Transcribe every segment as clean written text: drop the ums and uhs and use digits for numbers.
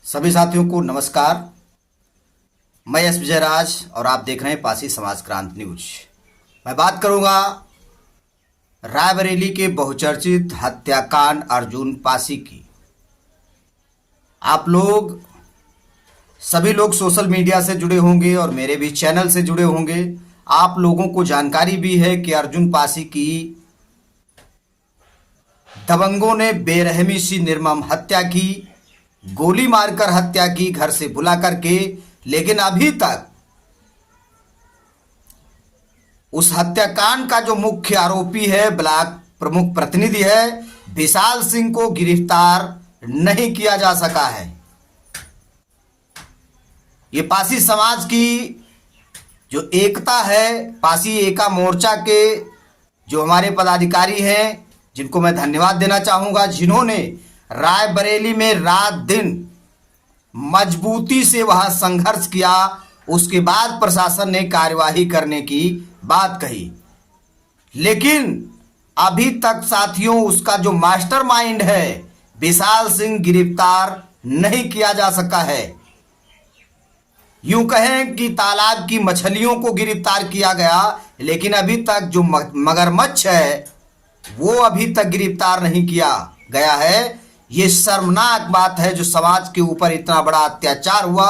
सभी साथियों को नमस्कार। मैं एस विजयराज और आप देख रहे हैं पासी समाज क्रांति न्यूज। मैं बात करूंगा रायबरेली के बहुचर्चित हत्याकांड अर्जुन पासी की। आप लोग सभी लोग सोशल मीडिया से जुड़े होंगे और मेरे भी चैनल से जुड़े होंगे। आप लोगों को जानकारी भी है कि अर्जुन पासी की दबंगों ने बेरहमी से निर्मम हत्या की, गोली मारकर हत्या की, घर से बुला करके। लेकिन अभी तक उस हत्याकांड का जो मुख्य आरोपी है, ब्लॉक प्रमुख प्रतिनिधि है विशाल सिंह को गिरफ्तार नहीं किया जा सका है। ये पासी समाज की जो एकता है, पासी एका मोर्चा के जो हमारे पदाधिकारी हैं, जिनको मैं धन्यवाद देना चाहूंगा, जिन्होंने रायबरेली में रात दिन मजबूती से वहां संघर्ष किया। उसके बाद प्रशासन ने कार्यवाही करने की बात कही, लेकिन अभी तक साथियों उसका जो मास्टरमाइंड है विशाल सिंह गिरफ्तार नहीं किया जा सका है। यूं कहें कि तालाब की मछलियों को गिरफ्तार किया गया, लेकिन अभी तक जो मगरमच्छ है वो अभी तक गिरफ्तार नहीं किया गया है। ये शर्मनाक बात है जो समाज के ऊपर इतना बड़ा अत्याचार हुआ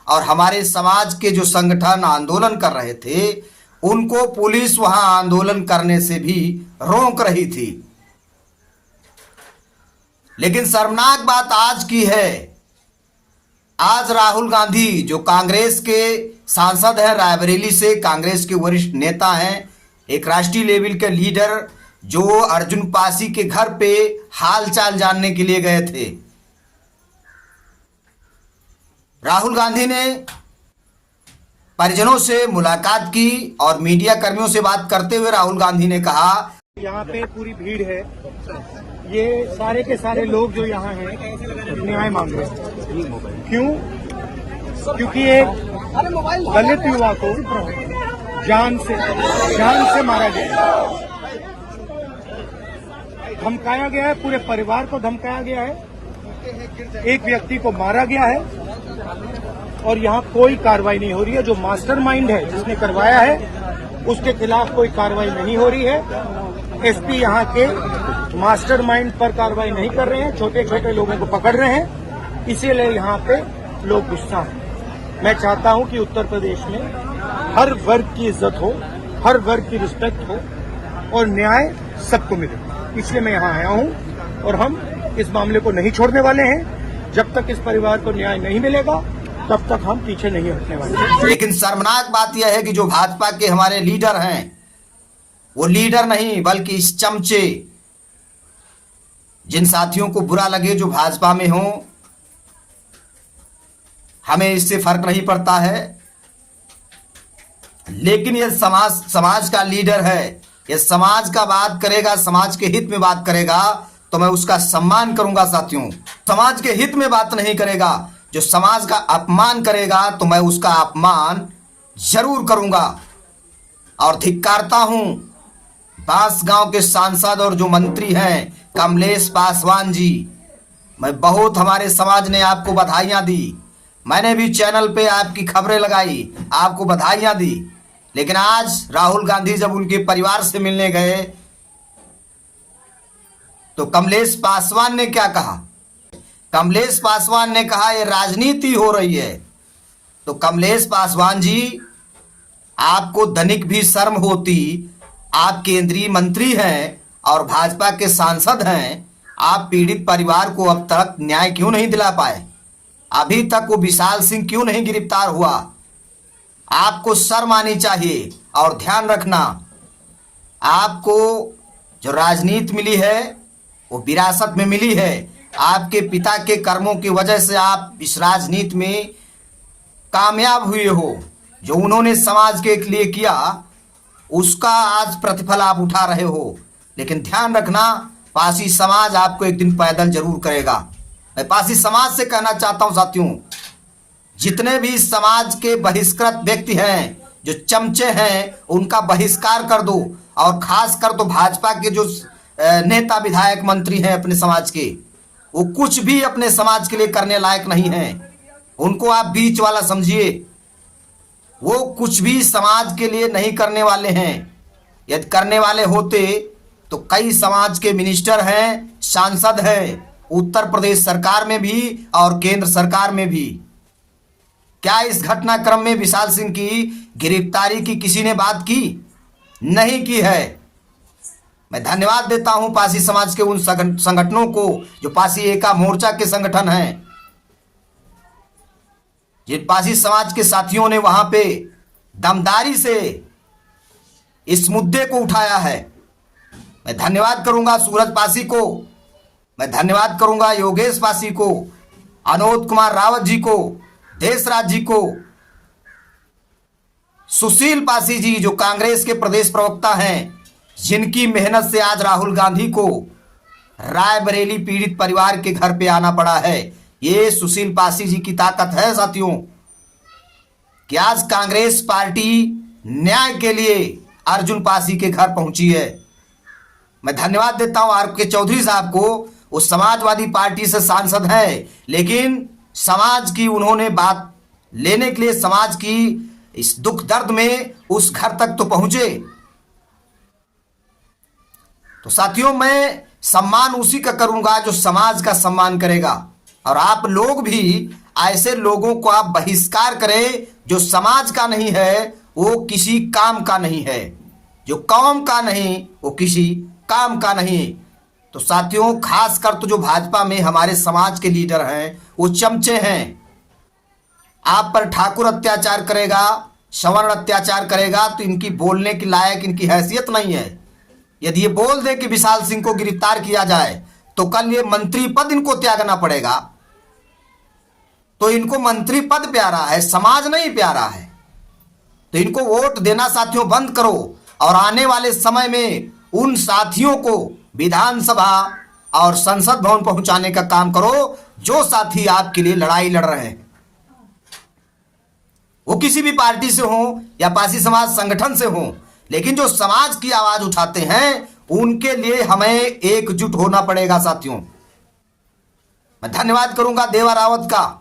और हमारे समाज के जो संगठन आंदोलन कर रहे थे उनको पुलिस वहां आंदोलन करने से भी रोक रही थी। लेकिन शर्मनाक बात आज की है, आज राहुल गांधी जो कांग्रेस के सांसद हैं, रायबरेली से कांग्रेस के वरिष्ठ नेता हैं, एक राष्ट्रीय लेवल के लीडर, जो अर्जुन पासी के घर पे हालचाल जानने के लिए गए थे। राहुल गांधी ने परिजनों से मुलाकात की और मीडिया कर्मियों से बात करते हुए राहुल गांधी ने कहा, यहाँ पे पूरी भीड़ है, ये सारे के सारे लोग जो यहाँ हैं न्याय मांग रहे हैं। क्यों? क्योंकि एक दलित युवा को जान से मारा गया, धमकाया गया है, पूरे परिवार को धमकाया गया है, एक व्यक्ति को मारा गया है और यहाँ कोई कार्रवाई नहीं हो रही है। जो मास्टरमाइंड है जिसने करवाया है उसके खिलाफ कोई कार्रवाई नहीं हो रही है। एसपी यहाँ के मास्टरमाइंड पर कार्रवाई नहीं कर रहे हैं, छोटे छोटे लोगों को पकड़ रहे हैं, इसीलिए यहाँ पे लोग गुस्सा हैं। मैं चाहता हूँ कि उत्तर प्रदेश में हर वर्ग की इज्जत हो, हर वर्ग की रिस्पेक्ट हो और न्याय सबको मिले, इसलिए मैं यहाँ आया हूँ और हम इस मामले को नहीं छोड़ने वाले हैं। जब तक इस परिवार को न्याय नहीं मिलेगा तब तक हम पीछे नहीं हटने वाले। लेकिन शर्मनाक बात यह है कि जो भाजपा के हमारे लीडर हैं वो लीडर नहीं बल्कि इस चमचे, जिन साथियों को बुरा लगे जो भाजपा में हो, हमें इससे फर्क नहीं पड़ता है, लेकिन यह समाज का लीडर है, ये समाज का बात करेगा, समाज के हित में बात करेगा तो मैं उसका सम्मान करूंगा। साथियों, समाज के हित में बात नहीं करेगा, जो समाज का अपमान करेगा तो मैं उसका अपमान जरूर करूंगा। और धिक्कारता हूं बांसगांव के सांसद और जो मंत्री हैं कमलेश पासवान जी। मैं बहुत, हमारे समाज ने आपको बधाइयां दी, मैंने भी चैनल पे आपकी खबरें लगाई, आपको बधाइयां दी, लेकिन आज राहुल गांधी जब उनके परिवार से मिलने गए तो कमलेश पासवान ने क्या कहा? कमलेश पासवान ने कहा ये राजनीति हो रही है। तो कमलेश पासवान जी, आपको धनिक भी शर्म होती, आप केंद्रीय मंत्री हैं और भाजपा के सांसद हैं, आप पीड़ित परिवार को अब तक न्याय क्यों नहीं दिला पाए? अभी तक वो विशाल सिंह क्यों नहीं गिरफ्तार हुआ? आपको शर्म आनी चाहिए। और ध्यान रखना, आपको जो राजनीति मिली है वो विरासत में मिली है। आपके पिता के कर्मों की वजह से आप इस राजनीति में कामयाब हुए हो। जो उन्होंने समाज के लिए किया उसका आज प्रतिफल आप उठा रहे हो। लेकिन ध्यान रखना, पासी समाज आपको एक दिन पैदल जरूर करेगा। मैं पासी समाज से कहना चाहता हूं साथियों, जितने भी समाज के बहिष्कृत व्यक्ति हैं, जो चमचे हैं, उनका बहिष्कार कर दो। और खासकर तो भाजपा के जो नेता विधायक मंत्री हैं अपने समाज के, वो कुछ भी अपने समाज के लिए करने लायक नहीं है। उनको आप बीच वाला समझिए। वो कुछ भी समाज के लिए नहीं करने वाले हैं। यदि करने वाले होते तो कई समाज के मिनिस्टर हैं, सांसद हैं, उत्तर प्रदेश सरकार में भी और केंद्र सरकार में भी। क्या इस घटनाक्रम में विशाल सिंह की गिरफ्तारी की किसी ने बात की? नहीं की है। मैं धन्यवाद देता हूं पासी समाज के उन संगठनों को जो पासी एका मोर्चा के संगठन हैं। जिन पासी समाज के साथियों ने वहां पे दमदारी से इस मुद्दे को उठाया है। मैं धन्यवाद करूंगा सूरज पासी को, मैं धन्यवाद करूंगा योगेश पासी को, अनोद कुमार रावत जी को, देशराज जी को, सुशील पासी जी जो कांग्रेस के प्रदेश प्रवक्ता हैं, जिनकी मेहनत से आज राहुल गांधी को रायबरेली पीड़ित परिवार के घर पे आना पड़ा है। ये सुशील पासी जी की ताकत है साथियों कि आज कांग्रेस पार्टी न्याय के लिए अर्जुन पासी के घर पहुंची है। मैं धन्यवाद देता हूं आर के चौधरी साहब को। वो समाजवादी पार्टी से सांसद हैं, लेकिन समाज की उन्होंने बात लेने के लिए समाज की इस दुख दर्द में उस घर तक तो पहुंचे। तो साथियों, मैं सम्मान उसी का करूंगा जो समाज का सम्मान करेगा। और आप लोग भी ऐसे लोगों को आप बहिष्कार करें जो समाज का नहीं है, वो किसी काम का नहीं है। जो कौम का नहीं, वो किसी काम का नहीं। तो साथियों, खासकर तो जो भाजपा में हमारे समाज के लीडर हैं, वो चमचे हैं। आप पर ठाकुर अत्याचार करेगा, सवर्ण अत्याचार करेगा तो इनकी बोलने के लायक इनकी हैसियत नहीं है। यदि ये बोल दे कि विशाल सिंह को गिरफ्तार किया जाए तो कल ये मंत्री पद इनको त्यागना पड़ेगा। तो इनको मंत्री पद प्यारा है, समाज नहीं प्यारा है। तो इनको वोट देना साथियों बंद करो और आने वाले समय में उन साथियों को विधानसभा और संसद भवन पहुंचाने का काम करो जो साथी आपके लिए लड़ाई लड़ रहे हैं। वो किसी भी पार्टी से हो या पासी समाज संगठन से हो, लेकिन जो समाज की आवाज उठाते हैं उनके लिए हमें एकजुट होना पड़ेगा साथियों। मैं धन्यवाद करूंगा देवा रावत का,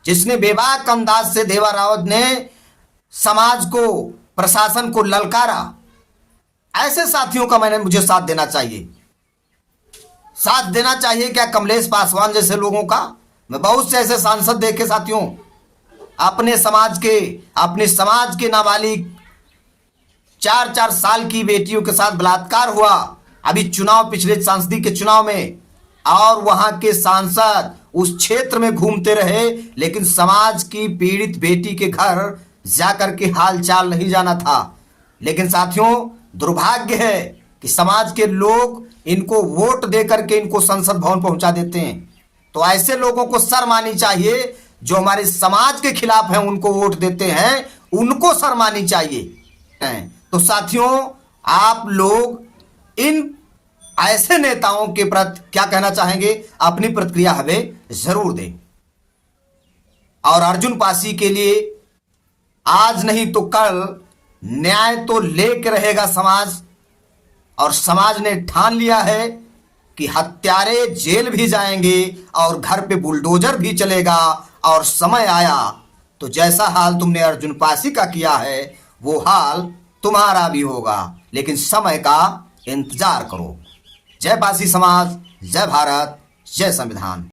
जिसने बेबाक अंदाज से देवा रावत ने समाज को, प्रशासन को ललकारा। ऐसे साथियों का मुझे साथ देना चाहिए। साथ देना चाहिए क्या कमलेश पासवान जैसे लोगों का? मैं बहुत से ऐसे सांसद देखे साथियों, अपने समाज के नाबालिग 4-4 साल की बेटियों के साथ बलात्कार हुआ अभी पिछले सांसदीय के चुनाव में, और वहां के सांसद उस क्षेत्र में घूमते रहे, लेकिन समाज की पीड़ित बेटी के घर जाकर के हाल चाल नहीं जाना था। लेकिन साथियों, दुर्भाग्य है कि समाज के लोग इनको वोट देकर के इनको संसद भवन पहुंचा देते हैं। तो ऐसे लोगों को शर्म आनी चाहिए जो हमारे समाज के खिलाफ हैं, उनको वोट देते हैं, उनको शर्म आनी चाहिए। तो साथियों, आप लोग इन ऐसे नेताओं के प्रति क्या कहना चाहेंगे? अपनी प्रतिक्रिया हमें जरूर दें। और अर्जुन पासी के लिए आज नहीं तो कल न्याय तो लेके रहेगा समाज। और समाज ने ठान लिया है कि हत्यारे जेल भी जाएंगे और घर पे बुलडोजर भी चलेगा। और समय आया तो जैसा हाल तुमने अर्जुन पासी का किया है वो हाल तुम्हारा भी होगा। लेकिन समय का इंतजार करो। जय पासी समाज, जय भारत, जय संविधान।